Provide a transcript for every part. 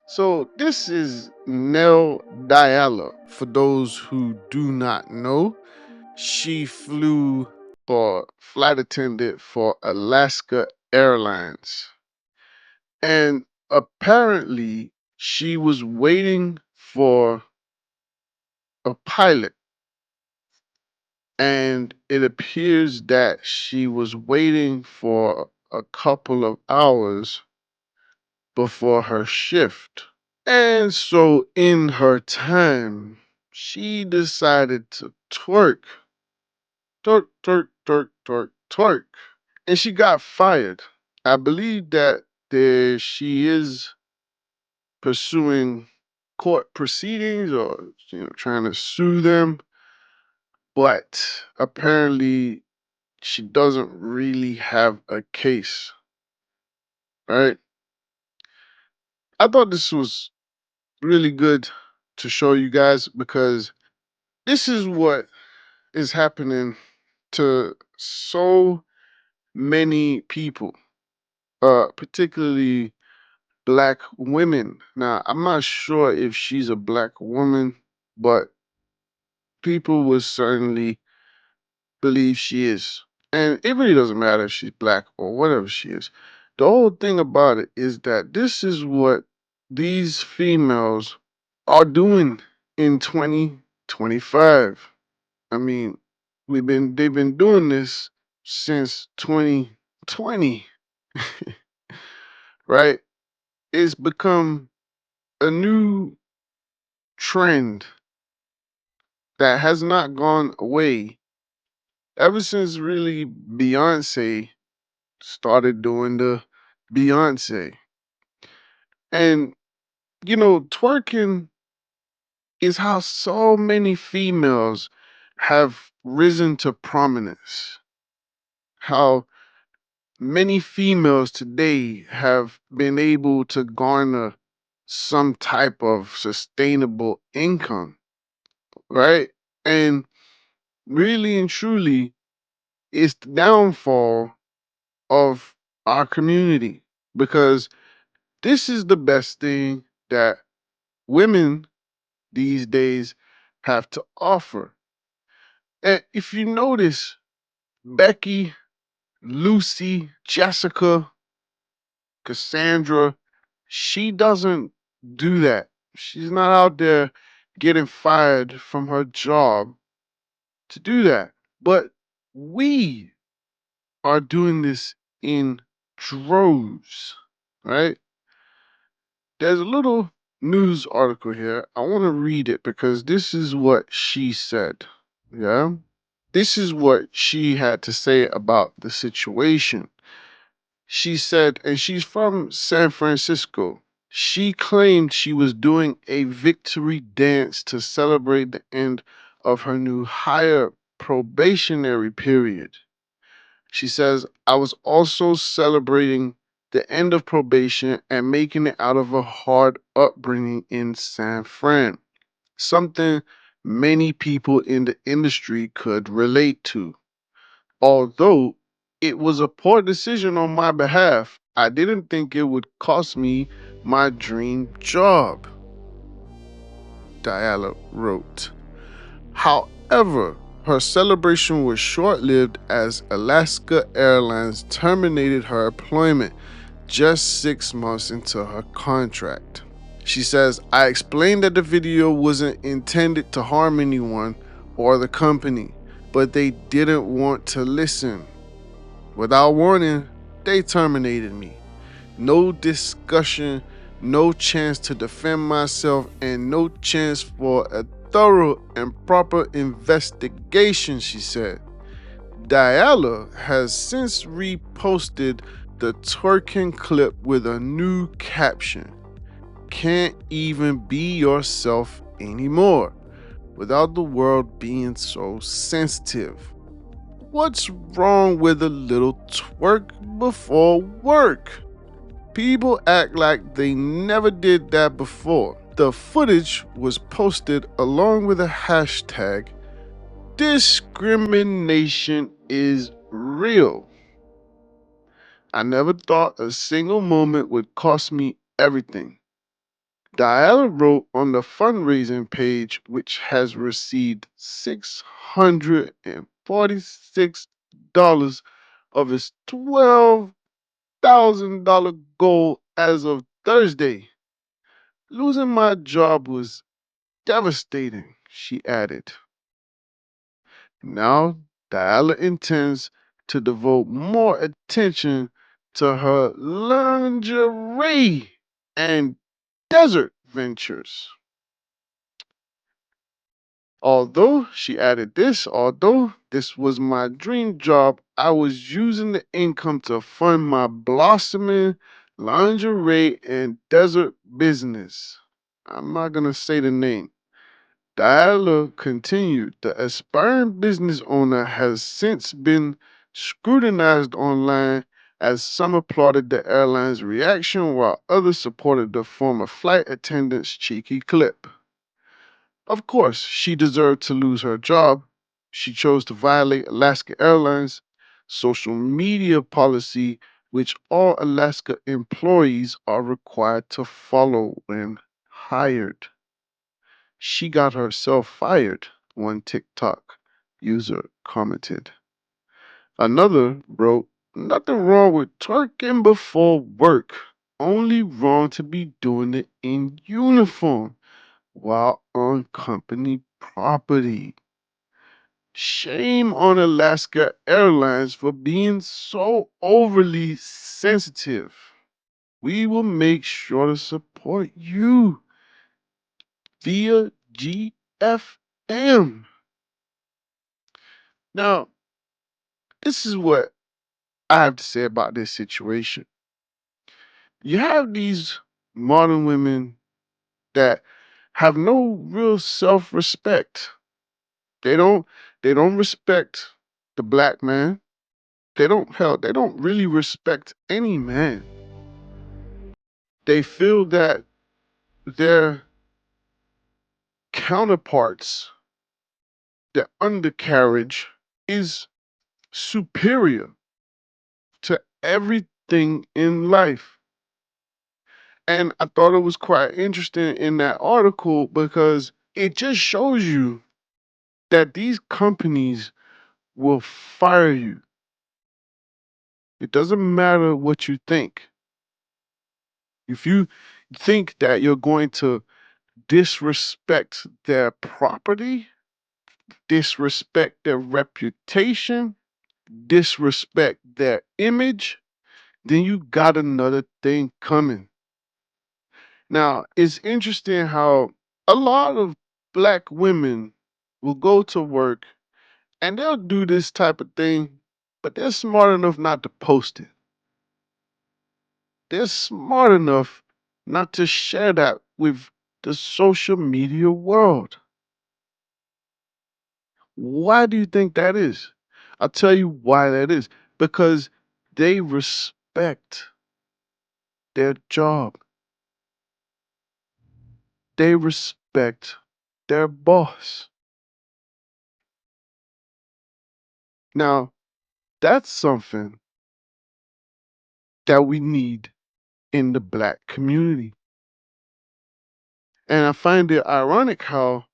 So this is Nell Diallo. For those who do not know, she flew for flight attendant for Alaska Airlines. And apparently she was waiting for a pilot. And it appears that she was waiting for a couple of hours before her shift. And so, in her time, she decided to twerk. And she got fired. I believe that she is pursuing court proceedings or, trying to sue them. But apparently, she doesn't really have a case, right? I thought this was really good to show you guys because this is what is happening to so many people, particularly black women. Now, I'm not sure if she's a black woman, but people will certainly believe she is. And it really doesn't matter if she's black or whatever she is. The whole thing about it is that this is what these females are doing in 2025. I mean, they've been doing this since 2020, right? It's become a new trend that has not gone away ever since really Beyonce started doing the Beyonce. And twerking is how so many females have risen to prominence. How many females today have been able to garner some type of sustainable income, right? And really and truly, it's the downfall of our community because this is the best thing that women these days have to offer. And if you notice, Becky, Lucy, Jessica, Cassandra, she doesn't do that. She's not out there getting fired from her job to do that. But we are doing this in droves, right? There's a little news article here. I want to read it because this is what she said. Yeah? This is what she had to say about the situation. She said, and she's from San Francisco. She claimed she was doing a victory dance to celebrate the end of her new higher probationary period. She says, I was also celebrating the end of probation and making it out of a hard upbringing in San Fran, something many people in the industry could relate to. Although it was a poor decision on my behalf, I didn't think it would cost me my dream job, Diala wrote. However, her celebration was short lived as Alaska Airlines terminated her employment just 6 months into her contract. She says, I explained that the video wasn't intended to harm anyone or the company, but they didn't want to listen. Without warning, they terminated me. No discussion, no chance to defend myself, and no chance for a thorough and proper investigation, she said. Diala has since reposted the twerking clip with a new caption. Can't even be yourself anymore without the world being so sensitive. What's wrong with a little twerk before work? People act like they never did that before. The footage was posted along with a hashtag, discrimination is real. I never thought a single moment would cost me everything. Diana wrote on the fundraising page, which has received $646 of its $12,000 goal as of Thursday. Losing my job was devastating, she added. Now, Diala intends to devote more attention to her lingerie and desert ventures. Although this was my dream job, I was using the income to fund my blossoming lingerie and desert business. I'm not going to say the name. Dialogue continued. The aspiring business owner has since been scrutinized online as some applauded the airline's reaction while others supported the former flight attendant's cheeky clip. Of course, she deserved to lose her job. She chose to violate Alaska Airlines' social media policy, which all Alaska employees are required to follow when hired. She got herself fired, one TikTok user commented. Another wrote, nothing wrong with twerking before work. Only wrong to be doing it in uniform while on company property. Shame on Alaska Airlines for being so overly sensitive. We will make sure to support you via GFM. Now, this is what I have to say about this situation. You have these modern women that have no real self-respect. They don't they don't respect the black man. They don't really respect any man. They feel that their counterparts, their undercarriage is superior to everything in life. And I thought it was quite interesting in that article because it just shows you that these companies will fire you. It doesn't matter what you think. If you think that you're going to disrespect their property, disrespect their reputation, disrespect their image, then you got another thing coming. Now, it's interesting how a lot of black women will go to work and they'll do this type of thing, but they're smart enough not to post it. They're smart enough not to share that with the social media world. Why do you think that is? I'll tell you why that is. Because they respect their job, they respect their boss. Now, that's something that we need in the black community. And I find it ironic how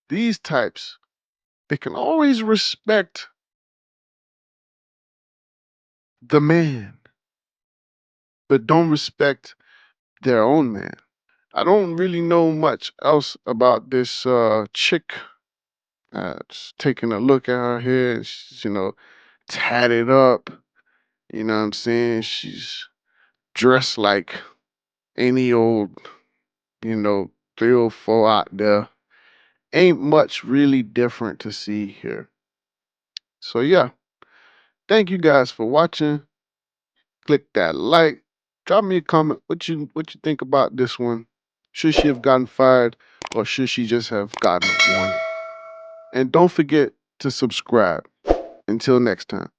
these types, they can always respect the man, but don't respect their own man. I don't really know much else about this chick. Just taking a look at her here, she's, tatted up. You know what I'm saying? She's dressed like any old, 304 out there. Ain't much really different to see here. So yeah, thank you guys for watching. Click that like. Drop me a comment. What you think about this one? Should she have gotten fired, or should she just have gotten one? And don't forget to subscribe. Until next time.